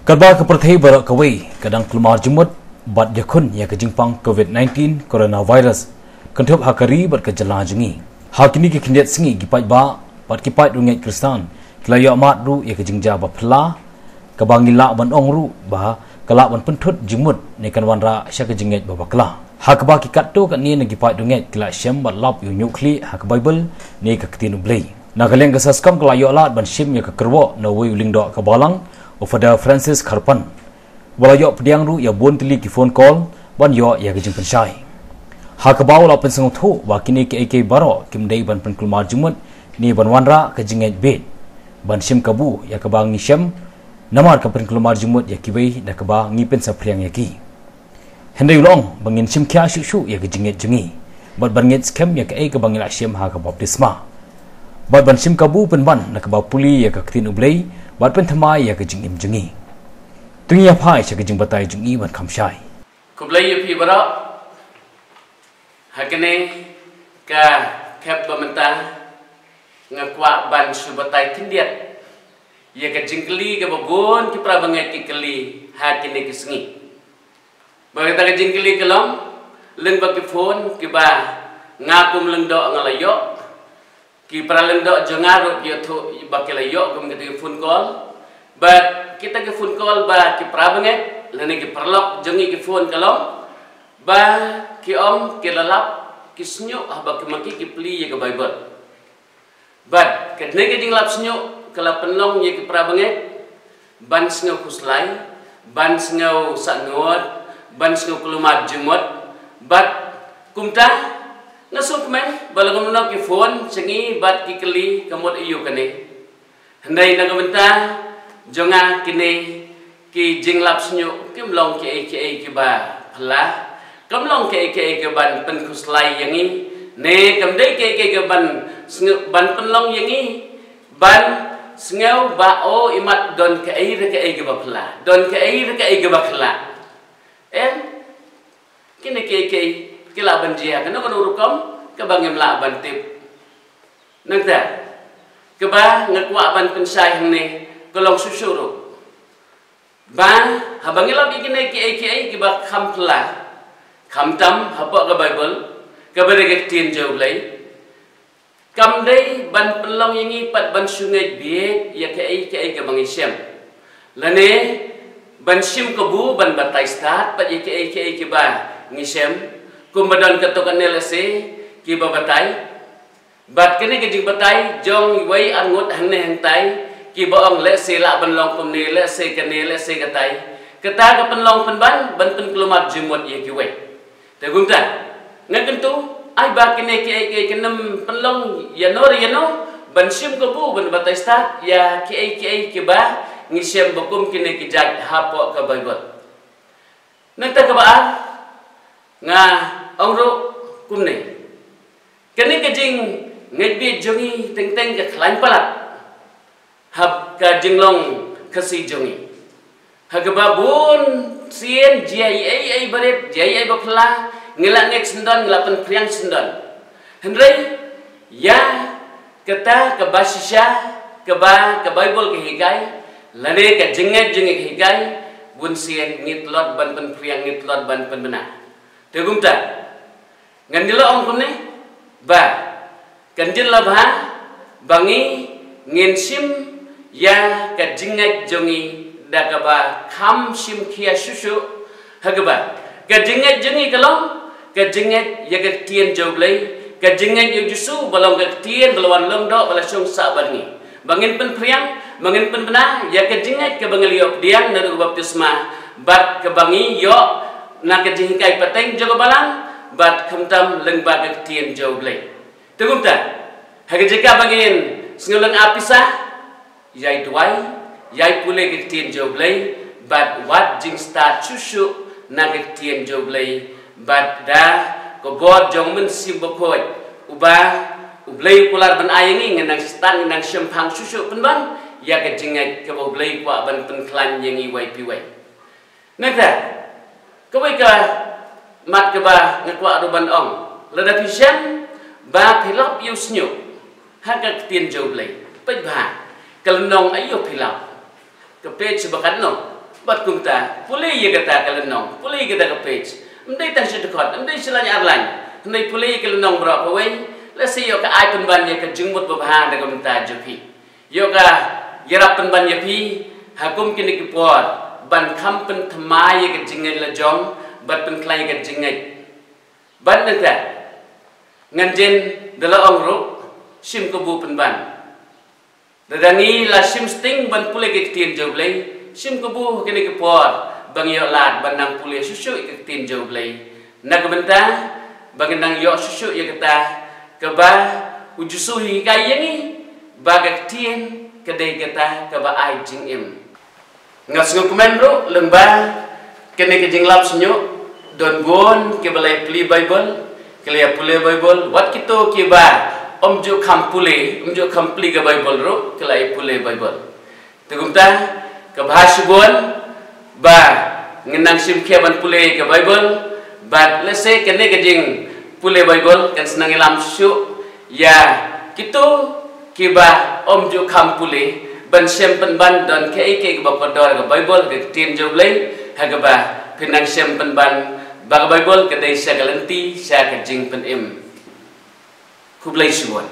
Karba keperthai barak kawai kadang kelumar jumut bat yakun ya kejingpang COVID-19 coronavirus kentup hakari bat kejalan jengi. Hakini ke kindiat singi gipat ba bat kipat rungai kristan kelaya mat ru ya kejingja ba phla kabangila ban ong ru ba kala ban pentut jumut ne kan wanra sya kejinget ba bakla. Hakba ki katto kan ni ne gipat rungai kila syam bat lap yu nyukli hak bible ne ka ketinu blai. Nagaleng kesaskam kelaya lat ban syim ya ka kerwo na wei uling do ka balang Ufada Francis Karpan. Walayok pediang ru ya bon tili ki phone call ban yo ya gejing pensyai. Hakabau la pensang thu wa kini ke AK baro kimdei ban penkulmar jumut ni ban wanra kejinget bed. Ban sim kabu ya kabang ni syam namar ka penkulmar jumut ya kiwei da kaba ngipen sapriang ya ki. Hendai ulong bangin sim kya shu ya kejinget jengi. Bat bangit scam ya ke ka bangila syam ha ka baptisma. Bat ban sim kabu penban na kaba puli ya ka ktin ublei bat pen thamai ya kejing im jengi tungi ya phai cha kejing batai jengi ban khamshai kublai ya phi bara hakene ka khap bamenta ngakwa ban su batai tindiat ya kejing kli ka babon ki prabangai ki kli hakene ki sengi bagata kejing kli kelom leng ba ki phone ki ba ngakum leng do ngalayo ki pralendo jongaro ki tho bakelayo kum ke phone call but kita ke phone call ba ki prabanget lene ki perlok jongi ki phone kalom ba ki om ki lalap ki snyo ba ki maki ki pli ye ke bible but ke ne ke dinglap snyo kala penlong ye ki prabanget ban snyo kuslai ban snyo sangot ban snyo kulumat jumot but kumta nasuk men balagun nak ki phone sengi bat ki keli kamot iyo kane handai na kamenta jonga kini ki jinglap snyo kimlong ki ba phla kamlong ki ban pen kuslai yangi ne kamdai ki ban ban penlong yangi ban sngew ba o imat don ki ba phla don ki ba phla kini kila banjia kena kono rukam ke bangem la bantip nangta ke ba ngakwa ban pensai hne kolong susuru ba habangila bikine ki ba khampla khamtam hapa ke bible ke berege tin jauhlai kamdai ban pelong yangi pat ban sungai biek ya ke bangisem lane ban sim kebu ban batai start pat ya ke ba ngisem kumbadan katokan nelese ki babatai bat kene ke batai jong wei angut hangne hantai ki baong le se la banlong pumne le se kene le se katai kata ka penlong penban ban pen kelumat jumot ye ki wei te gumta ngakentu ai ba kene ke kenem penlong ya no ban sim ko bu ban batai start ya ki ba ngisem bokum kene ki jag hapo ka bible nanta ka ba nga ông ro kumne kene kejing ngedbi jongi teng ke khlain palat hab ka jinglong kasi jongi hagaba bun sien ai baret ai bapla ngela ngek sendon ngelapan priang sendon hendrai ya kata ke basisha ke bible ke higai lane ke jinget ke higai bun sien ngitlot ban pen priang ngitlot ban pen bena tegumta ngandila ong kumne ba kanjilla ba bangi ngensim ya kajingat jongi dakaba kham sim khia susu hagaba kajingat jongi kalong kajingat ya ketien joblai kajingat yu jusu balong ketien balawan longdo balasung sa bangi bangin pen priang bangin pen bena ya kajingat ke bangaliop diang naru baptisma bat ke bangi yo na kajingkai pateng jogo balang bat khamtam lengba ke tien joblai tugumta hagajika bangin snguleng apisa yai duai yai pule ke tien joblai bat wat jing start susu na ke tien joblai bat da ko god jongmen simbokoi ublai pular ban ayengi ngenang stan ngenang syempang susu penban ya kajingai ke boblai kwa ban penklan yengi wai piwai nata kawai ka mat ke ba ngakwa ruban ong lada pisang ba philop yusnyo haka tien joblai pej ba kalnong ayo philop ke pej bakan no bat kumta pulih ye kata kalenong pulih kita ke page mendai tang sedekot mendai selanya arlan mendai pulih kalenong berapa way la si yo ka ai penban ye ka jengmut babha da kumta jopi yo ka yerap penban ye pi hakum kini ki por ban kham pen thamai ye ka jingai la jong bat pen klai ka jingai ban nta nganjen dala ong ru sim ko bu penban dadangi la sim sting ban pulih ke tien joblei sim ko bu kini ke por bang yo lat ban nang pulih susu ke tien joblei nak benta bang nang yo susu ye kata ke ba ujusuhi kayengi bagak tien kedai kata ke ba ai jing im ngas ngokumen ro lengba kini ke jing lap senyo don bon ke balai pli bible ke lia pulih bible wat kito ke ba omjo kampule omjo kampli ke bible ro ke lai pulih bible tugumta ke bahasugon ba ngenang sim ban pulih ke bible ba lese kene ke jing pulih bible kan senang ilam su ya kito ke ba omjo kampule ban sempen ban don ke ba podor ke bible ke tin joblei ha ke ba pinang sempen ban ba bible ke dai sagalenti sa ke jing pen im kublai sugon